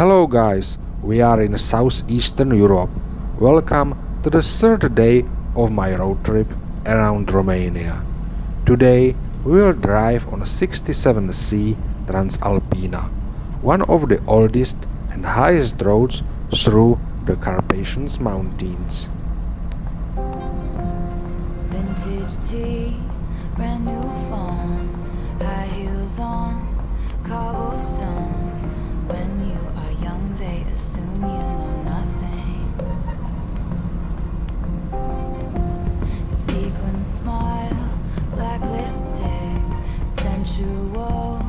Hello guys, we are in southeastern Europe. Welcome to the third day of my road trip around Romania. Today we will drive on 67C Transalpina, one of the oldest and highest roads through the Carpathian Mountains. Vintage tea, brand new phone, high heels on, cobblestones. When you are young, they assume you know nothing. Sequin smile, black lipstick, sensual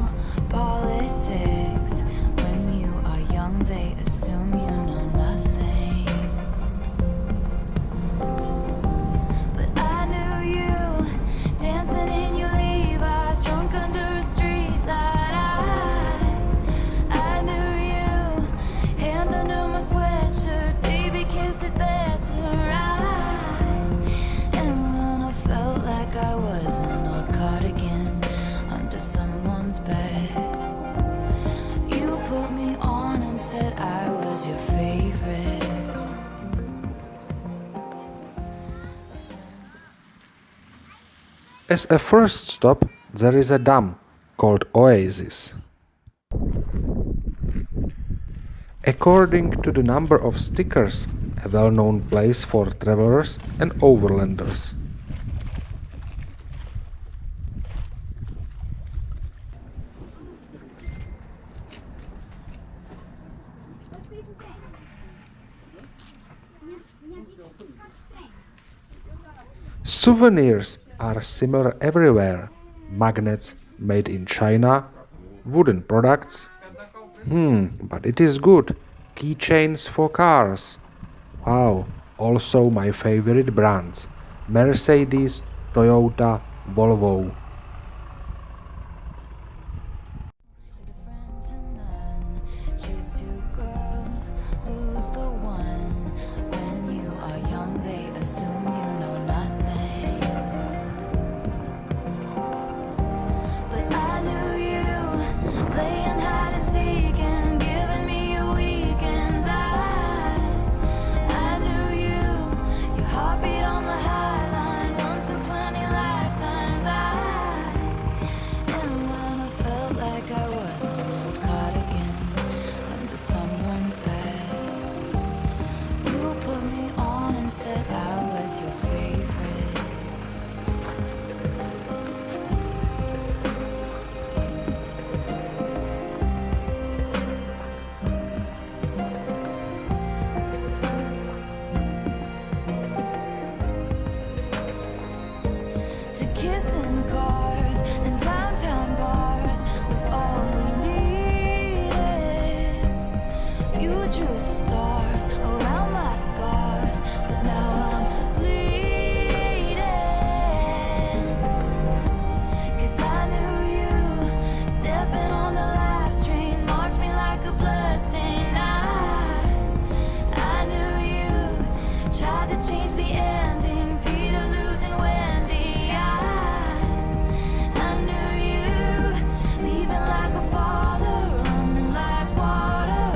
politics. When you are young, they assume you know nothing. But I knew you, dancing in your Levi's, drunk under a street light. I knew you, hand under my sweatshirt, baby, kiss it better right. And when I felt like I was an old cardigan under someone's bed, you put me on and said I was your favorite. As a first stop, there is a dam called Oasis. According to the number of stickers, a well-known place for travelers and overlanders. Souvenirs are similar everywhere. Magnets made in China, wooden products. But it is good. Keychains for cars. Wow, also my favorite brands. Mercedes, Toyota, Volvo. Is a friend to none. Chase two girls, lose the one. When you are young, they assume you know nothing. But I knew you, playing hide and seek and giving me your weekends. I knew you, your heartbeat on the high line, once in 20 lifetimes. And when I felt like I was an old cardigan under someone's bed, you put me on and said I was your favorite. To kiss in cars and downtown bars was all we needed. You drew stars around my scars, but now I'm bleeding. 'Cause I knew you, stepping on the last train, marked me like a bloodstain. I knew you, tried to change the ending, Peter losing Wendy. I knew you, leaving like a father, running like water.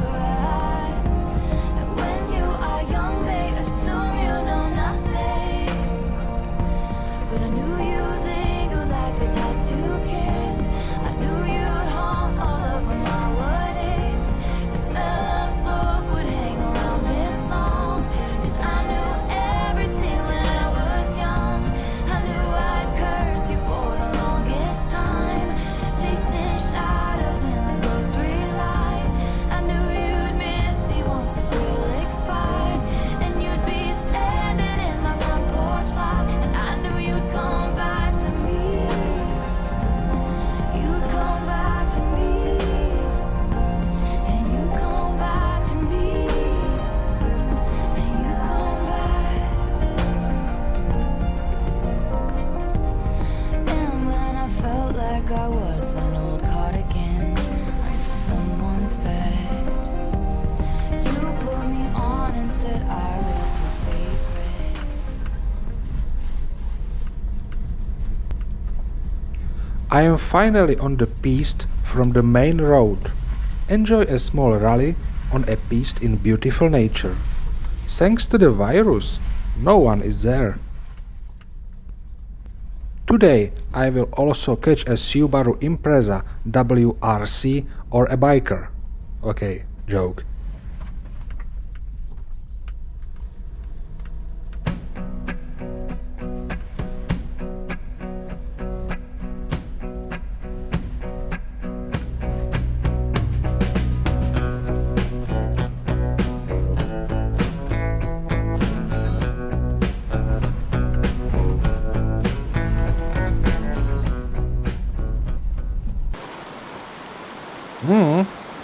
And when you are young, they assume you know nothing. But I knew you'd linger like a tattoo kiss. I knew you'd haunt all over my what ifs. The smell of smoke would hang around this long. 'Cause I knew everything when I was young. I knew I'd curse you for the longest time, chasing shadows in the grocery line. I knew you'd miss me once the thrill expired, and you'd be standing in my front porch lot. And I knew you'd come back to me. You'd come back to me. And you come back to me. And you come back. And when I felt like I was an old cardigan under someone's bed, you put me on and said I was your favorite. I am finally on the piste from the main road. Enjoy a small rally on a piste in beautiful nature. Thanks to the virus, no one is there. Today I will also catch a Subaru Impreza WRC or a biker. Okay, joke.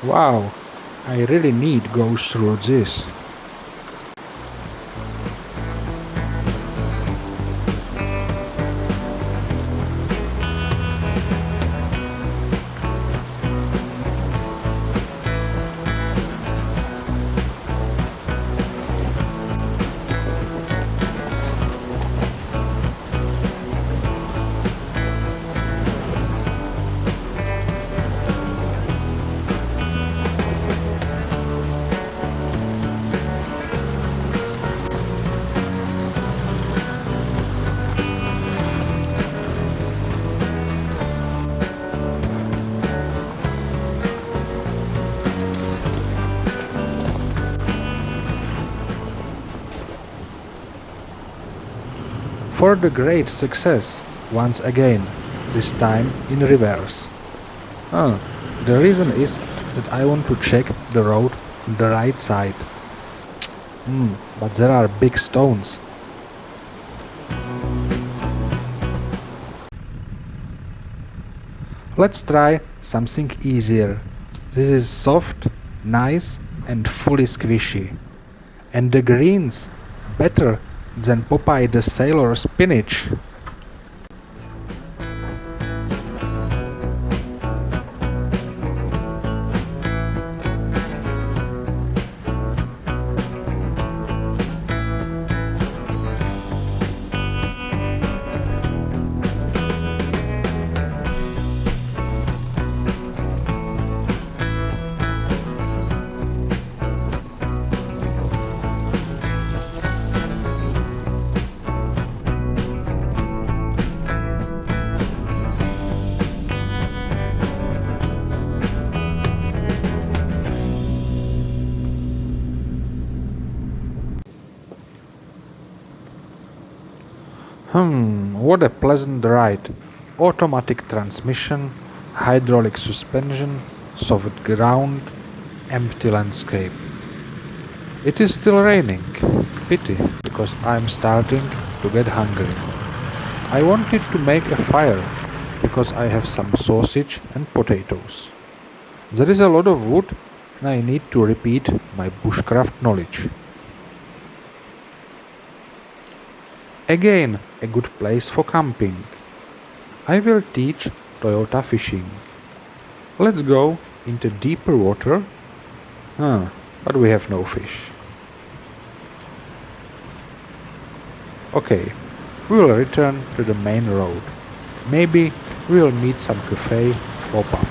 Wow, I really need go through this. For the great success, once again, this time in reverse. The reason is that I want to check the road on the right side. But there are big stones. Let's try something easier. This is soft, nice and fully squishy. And the greens better than Popeye the Sailor spinach. What a pleasant ride. Automatic transmission, hydraulic suspension, soft ground, empty landscape. It is still raining. Pity, because I'm starting to get hungry. I wanted to make a fire, because I have some sausage and potatoes. There is a lot of wood and I need to repeat my bushcraft knowledge. Again, a good place for camping. I will teach Toyota fishing. Let's go into deeper water. But we have no fish. Okay, we will return to the main road. Maybe we will meet some cafe or pub.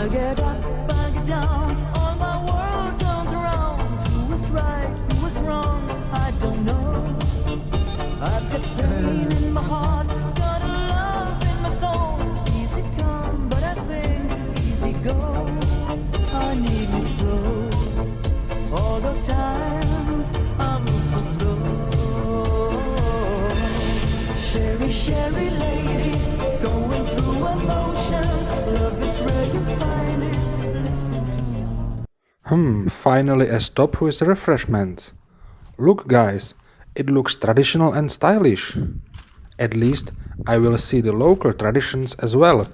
I get up, I get down, all my world turns around. Who was right, who was wrong, I don't know. I've got pain in my heart, got a love in my soul. Easy come, but I think easy go. I need me slow. All the times I move so slow. Sherry, Sherry lady, going through emotion. Love is where you find it. Listen to me. Finally a stop with refreshments. Look guys, it looks traditional and stylish. At least I will see the local traditions as well.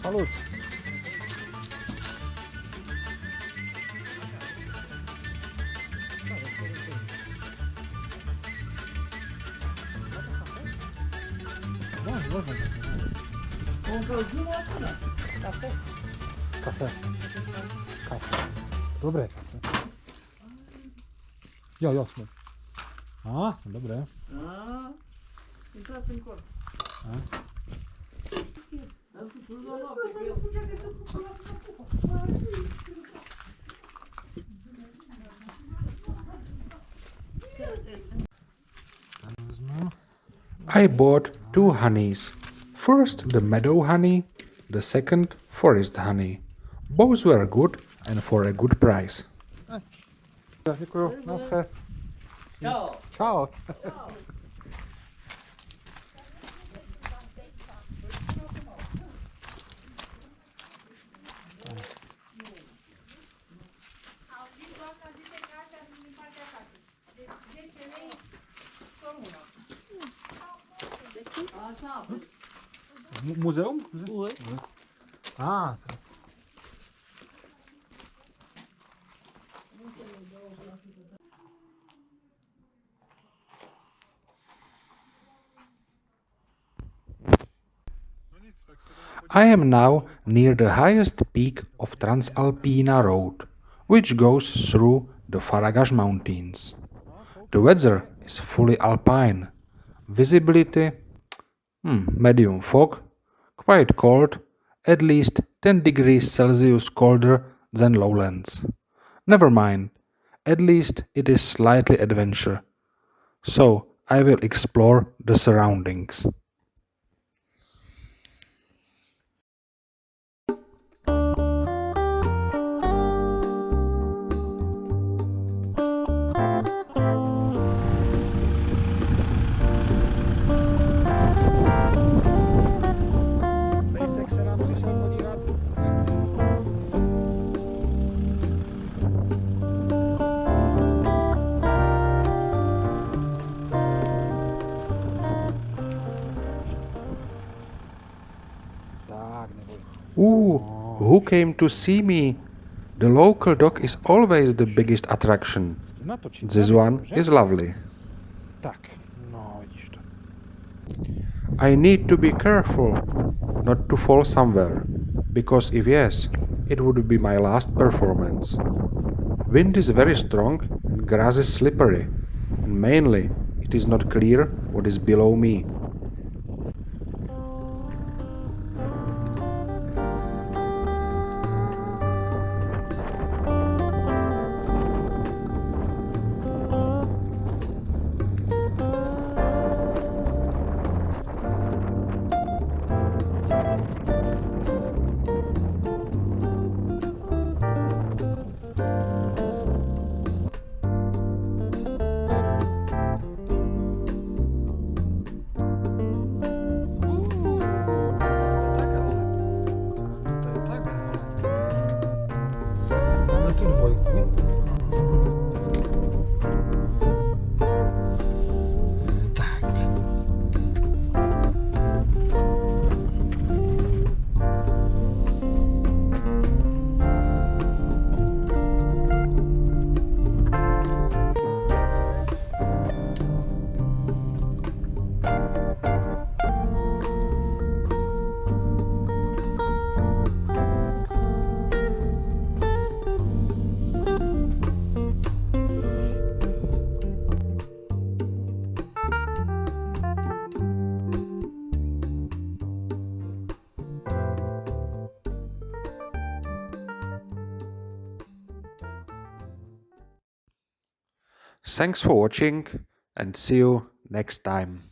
Salut! Da, można. Kafe? Kafe. Kafe. Dobre kafe. Jo, smo. A, dobre. I bought two honeys. First the meadow honey, the second forest honey. Both were good and for a good price. Dziękuję. Naschle. Ciao. Ciao. Muzeum? A, tak. I am now near the highest peak of Transalpina road, which goes through the Faragash Mountains. The weather is fully alpine. Visibility medium fog, quite cold, at least 10 degrees Celsius colder than lowlands. Never mind, at least it is slightly adventure. So I will explore the surroundings. Ooh, who came to see me? The local dog is always the biggest attraction. This one is lovely. Tak, no widzisz to. I need to be careful not to fall somewhere, because if yes, it would be my last performance. Wind is very strong and grass is slippery, and mainly it is not clear what is below me. Thanks for watching and see you next time.